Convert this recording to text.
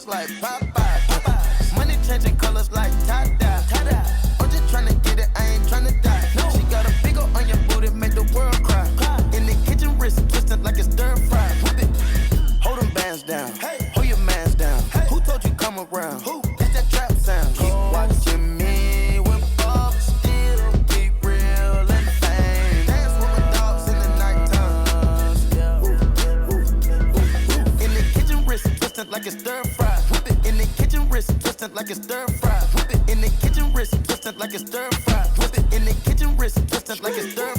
clothes like Popeye. Money changing colors like tie-dye. I'm just tryna get it, I ain't tryna die. She got a big ol' on your booty, make the world cry. In the kitchen, wrist twisted like it's stir fry. Whip it, hold them bands down, hold your mans down. Who told you come around? That's that trap sound. Keep watching me when Bob still keep real and fame. Dance with my dogs in the nighttime. In the kitchen, wrist twisted like it's stir fry. Whip it in the kitchen, wrist twisted like it's stir fry. Whip it in the kitchen, wrist twisted like it's stir fry. Whip it in the kitchen, wrist twisted like it's stir